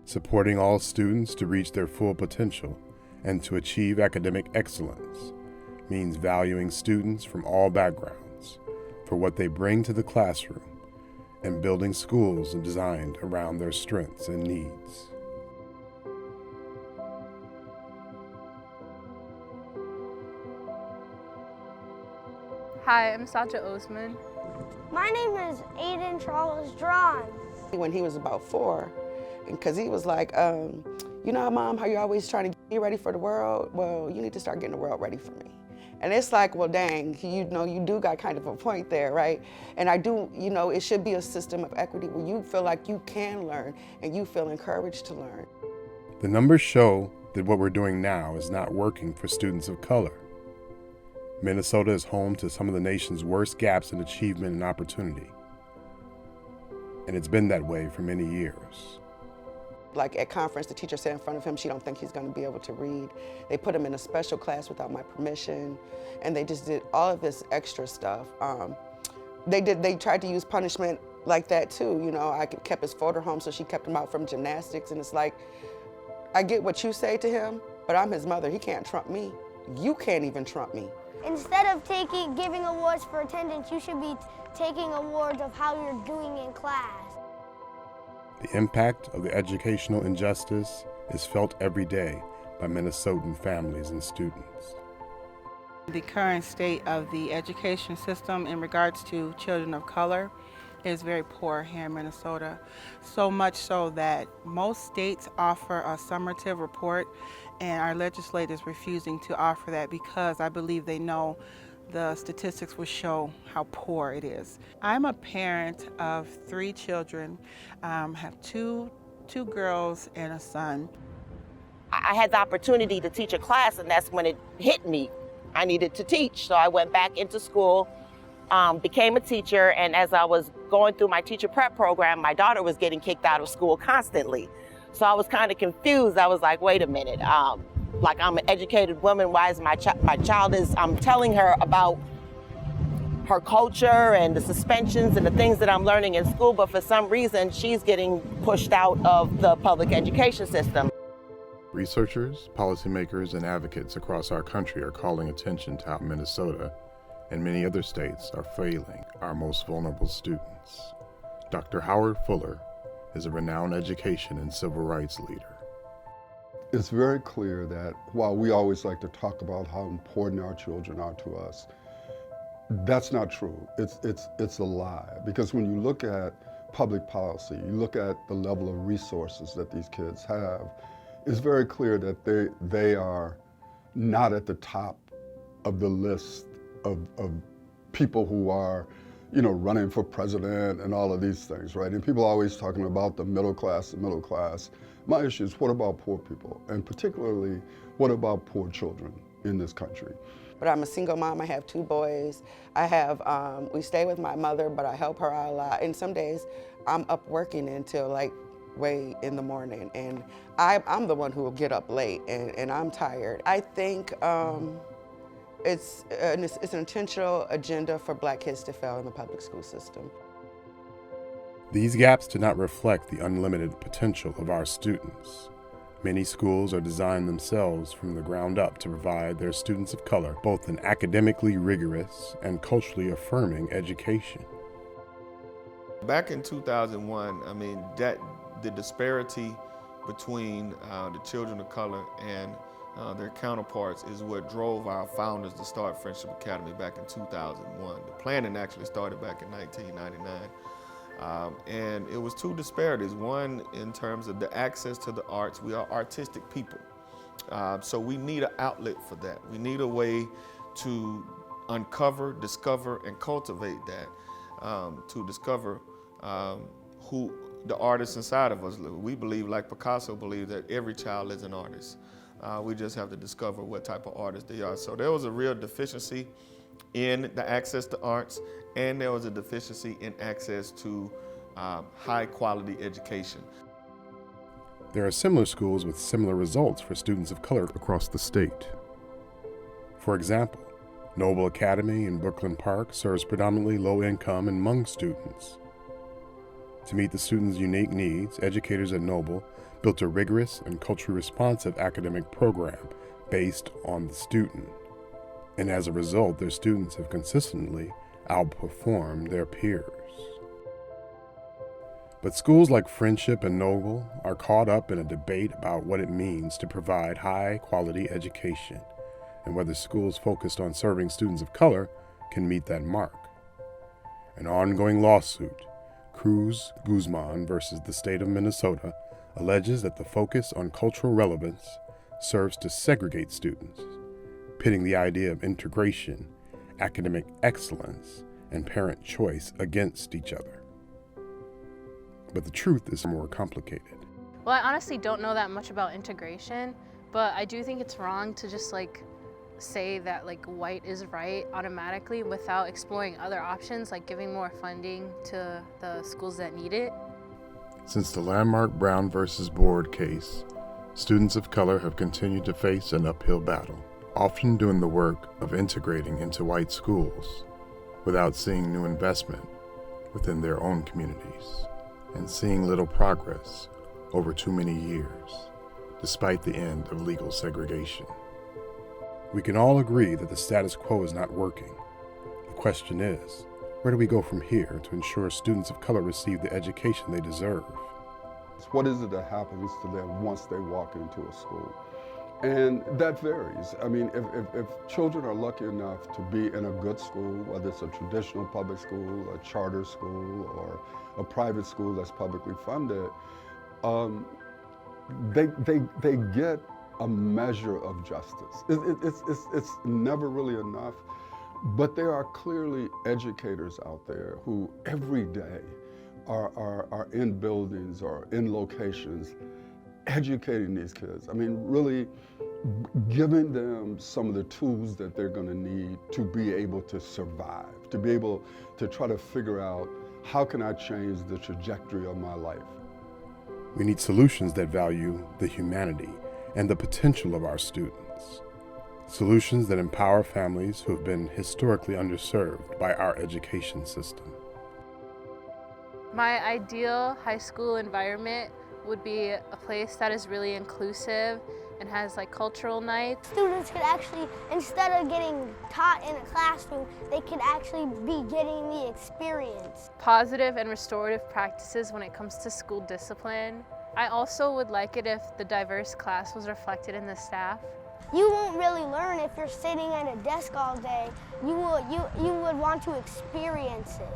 Supporting all students to reach their full potential and to achieve academic excellence means valuing students from all backgrounds for what they bring to the classroom and building schools designed around their strengths and needs. Hi, I'm Satya Osman. My name is Aiden Charles Drawn. When he was about 4, because he was like, you know, Mom, how you're always trying to get me ready for the world? Well, you need to start getting the world ready for me. And it's like, well, dang, you know, you do got kind of a point there, right? And I do, you know, it should be a system of equity where you feel like you can learn and you feel encouraged to learn. The numbers show that what we're doing now is not working for students of color. Minnesota is home to some of the nation's worst gaps in achievement and opportunity. And it's been that way for many years. Like at conference, the teacher said in front of him she don't think he's going to be able to read. They put him in a special class without my permission, and they just did all of this extra stuff. They tried to use punishment like that too. You know, I kept his photo home, so she kept him out from gymnastics, and it's like, I get what you say to him, but I'm his mother. He can't trump me. You can't even trump me. Instead of giving awards for attendance, you should be taking awards of how you're doing in class. The impact of the educational injustice is felt every day by Minnesotan families and students. The current state of the education system in regards to children of color is very poor here in Minnesota. So much so that most states offer a summative report, and our legislators refusing to offer that because I believe they know the statistics will show how poor it is. I'm a parent of 3 children, have two girls and a son. I had the opportunity to teach a class, and that's when it hit me. I needed to teach, so I went back into school, became a teacher, and as I was going through my teacher prep program, my daughter was getting kicked out of school constantly. So I was kind of confused. I was like, wait a minute, like I'm an educated woman, why is my child I'm telling her about her culture and the suspensions and the things that I'm learning in school, but for some reason she's getting pushed out of the public education system. Researchers, policymakers, and advocates across our country are calling attention to how Minnesota and many other states are failing our most vulnerable students. Dr. Howard Fuller is a renowned education and civil rights leader. It's very clear that while we always like to talk about how important our children are to us, that's not true. It's a lie. Because when you look at public policy, you look at the level of resources that these kids have, it's very clear that they are not at the top of the list of people who are, you know, running for president and all of these things, right? And people are always talking about the middle class. My issue is, what about poor people? And particularly, what about poor children in this country? But I'm a single mom. I have 2 boys. I have, we stay with my mother, but I help her out a lot. And some days I'm up working until like way in the morning. And I'm the one who will get up late, and I'm tired. I think it's an intentional agenda for Black kids to fail in the public school system. These gaps do not reflect the unlimited potential of our students. Many schools are designed themselves from the ground up to provide their students of color both an academically rigorous and culturally affirming education. Back in 2001, I mean, the disparity between the children of color and their counterparts is what drove our founders to start Friendship Academy back in 2001. The planning actually started back in 1999. And it was 2 disparities. One, in terms of the access to the arts. We are artistic people. So we need an outlet for that. We need a way to uncover, discover, and cultivate that, to discover who the artists inside of us. We believe, like Picasso believed, that every child is an artist. We just have to discover what type of artist they are. So there was a real deficiency in the access to arts, and there was a deficiency in access to high quality education. There are similar schools with similar results for students of color across the state. For example, Noble Academy in Brooklyn Park serves predominantly low-income and Hmong students. To meet the students' unique needs, educators at Noble built a rigorous and culturally responsive academic program based on the student. And as a result, their students have consistently outperformed their peers. But schools like Friendship and Noble are caught up in a debate about what it means to provide high-quality education and whether schools focused on serving students of color can meet that mark. An ongoing lawsuit, Cruz Guzman versus the state of Minnesota, alleges that the focus on cultural relevance serves to segregate students, pitting the idea of integration, academic excellence, and parent choice against each other. But the truth is more complicated. Well, I honestly don't know that much about integration, but I do think it's wrong to just say that white is right automatically without exploring other options, like giving more funding to the schools that need it. Since the landmark Brown versus Board case, students of color have continued to face an uphill battle, often doing the work of integrating into white schools without seeing new investment within their own communities and seeing little progress over too many years, despite the end of legal segregation. We can all agree that the status quo is not working. The question is, where do we go from here to ensure students of color receive the education they deserve? What is it that happens to them once they walk into a school? And that varies. I mean, if children are lucky enough to be in a good school, whether it's a traditional public school, a charter school, or a private school that's publicly funded, they get a measure of justice. It's never really enough, but there are clearly educators out there who every day are in buildings or in locations educating these kids. I mean, really giving them some of the tools that they're going to need to be able to survive, to be able to try to figure out, how can I change the trajectory of my life? We need solutions that value the humanity and the potential of our students. Solutions that empower families who have been historically underserved by our education system. My ideal high school environment would be a place that is really inclusive and has cultural nights. Students could actually, instead of getting taught in a classroom, they could actually be getting the experience. Positive and restorative practices when it comes to school discipline. I also would like it if the diverse class was reflected in the staff. You won't really learn if you're sitting at a desk all day. You would want to experience it.